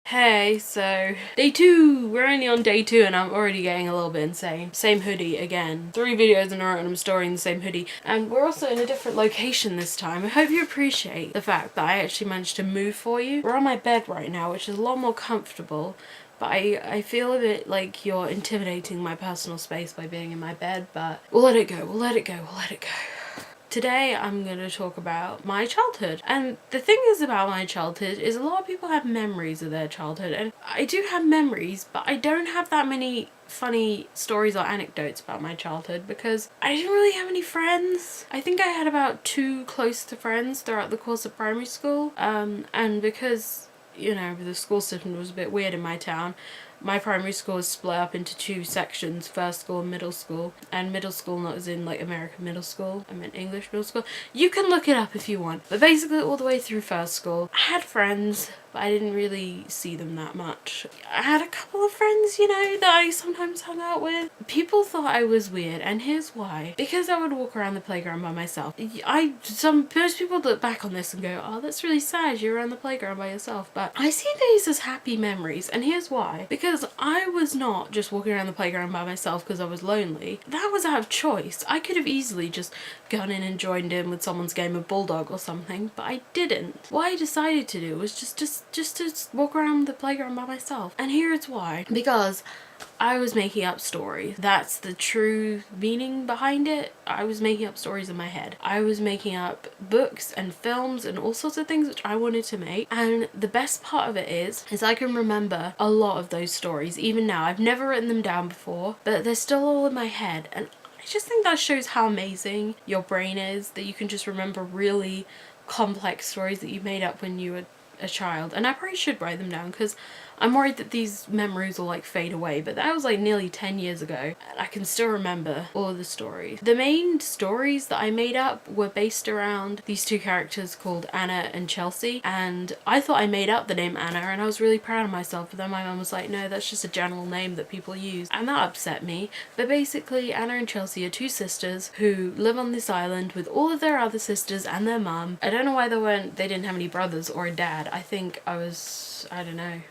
Hey, so day 2! We're only on day 2 and I'm already getting a little bit insane. Same hoodie again. 3 videos in a row and I'm storing the same hoodie. And we're also in a different location this time. I hope you appreciate the fact that I actually managed to move for you. We're on my bed right now, which is a lot more comfortable. But I feel a bit like you're intimidating my personal space by being in my bed, but we'll let it go, we'll let it go, we'll let it go. Today I'm going to talk about my childhood, and the thing is about my childhood is a lot of people have memories of their childhood, and I do have memories, but I don't have that many funny stories or anecdotes about my childhood because I didn't really have any friends. I think I had about 2 close to friends throughout the course of primary school, and because, you know, the school system was a bit weird in my town, my primary school is split up into 2 sections, first school and middle school. And middle school not as in like American middle school, I meant English middle school. You can look it up if you want. But basically all the way through first school, I had friends, but I didn't really see them that much. I had a couple of friends, you know, that I sometimes hung out with. People thought I was weird, and here's why. Because I would walk around the playground by myself. Most people look back on this and go, oh, that's really sad, you're around the playground by yourself. But I see these as happy memories, and here's why. Because I was not just walking around the playground by myself because I was lonely. That was out of choice. I could have easily just gone in and joined in with someone's game of Bulldog or something, but I didn't. What I decided to do was just to walk around the playground by myself. And here's why. Because I was making up stories. That's the true meaning behind it. I was making up stories in my head. I was making up books and films and all sorts of things which I wanted to make. And the best part of it is I can remember a lot of those stories. Even now, I've never written them down before, but they're still all in my head. And I just think that shows how amazing your brain is, that you can just remember really complex stories that you made up when you were a child. And I probably should write them down because I'm worried that these memories will like fade away, but that was like nearly 10 years ago and I can still remember all of the stories. The main stories that I made up were based around these 2 characters called Anna and Chelsea, and I thought I made up the name Anna and I was really proud of myself, but then my mum was like, no, that's just a general name that people use, and that upset me. But basically Anna and Chelsea are 2 sisters who live on this island with all of their other sisters and their mum. I don't know why they didn't have any brothers or a dad. I think I don't know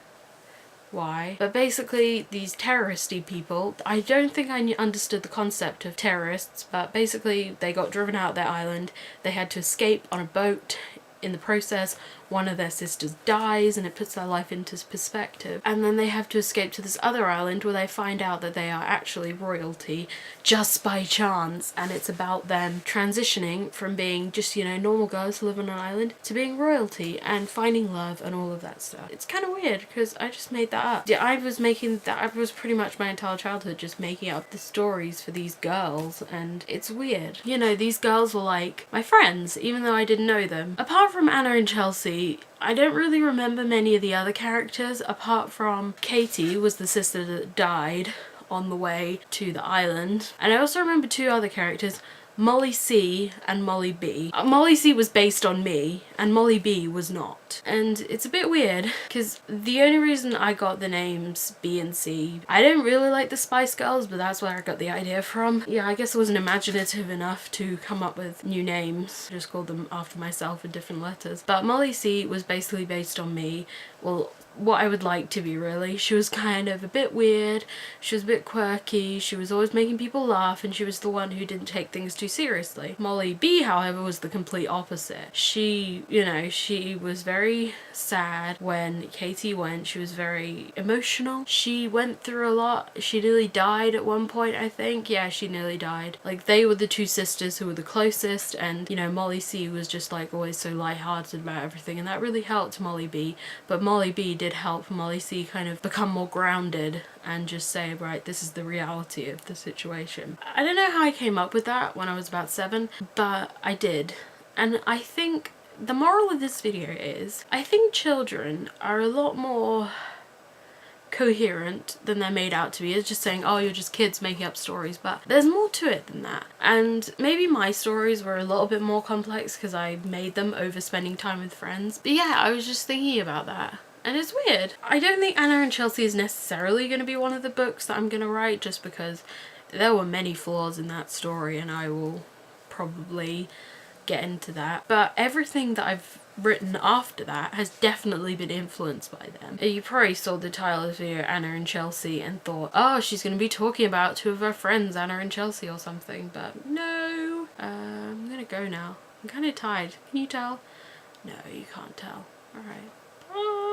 why. But basically these terroristy people, I don't think I understood the concept of terrorists, but basically they got driven out of their island. They had to escape on a boat. In the process, one of their sisters dies and it puts their life into perspective. And then they have to escape to this other island where they find out that they are actually royalty just by chance. And it's about them transitioning from being just, you know, normal girls who live on an island to being royalty and finding love and all of that stuff. It's kind of weird because I just made that up. Yeah, I was pretty much my entire childhood just making up the stories for these girls, and it's weird. You know, these girls were like my friends even though I didn't know them. Apart from Anna and Chelsea, I don't really remember many of the other characters apart from Katie was the sister that died on the way to the island. And I also remember 2 other characters, Molly C and Molly B. Molly C was based on me and Molly B was not. And it's a bit weird because the only reason I got the names B and C, I didn't really like the Spice Girls, but that's where I got the idea from. Yeah, I guess I wasn't imaginative enough to come up with new names. I just called them after myself with different letters. But Molly C was basically based on me. Well, what I would like to be, really. She was kind of a bit weird, she was a bit quirky, she was always making people laugh, and she was the one who didn't take things too seriously. Molly B, however, was the complete opposite. She, you know, she was very sad when Katie went. She was very emotional. She went through a lot. She nearly died at one point, I think. Yeah, she nearly died. Like, they were the 2 sisters who were the closest, and, you know, Molly C was just like always so lighthearted about everything, and that really helped Molly B. But Molly B did help Molly C kind of become more grounded and just say, right, this is the reality of the situation. I don't know how I came up with that when I was about 7, but I did. And I think the moral of this video is, I think children are a lot more coherent than they're made out to be. It's just saying, oh, you're just kids making up stories, but there's more to it than that. And maybe my stories were a little bit more complex because I made them over spending time with friends. But yeah, I was just thinking about that. And it's weird. I don't think Anna and Chelsea is necessarily going to be one of the books that I'm going to write, just because there were many flaws in that story and I will probably get into that. But everything that I've written after that has definitely been influenced by them. You probably saw the title of this video, Anna and Chelsea, and thought, oh, she's going to be talking about two of her friends, Anna and Chelsea or something, but no. I'm going to go now. I'm kind of tired. Can you tell? No, you can't tell. Alright. Bye.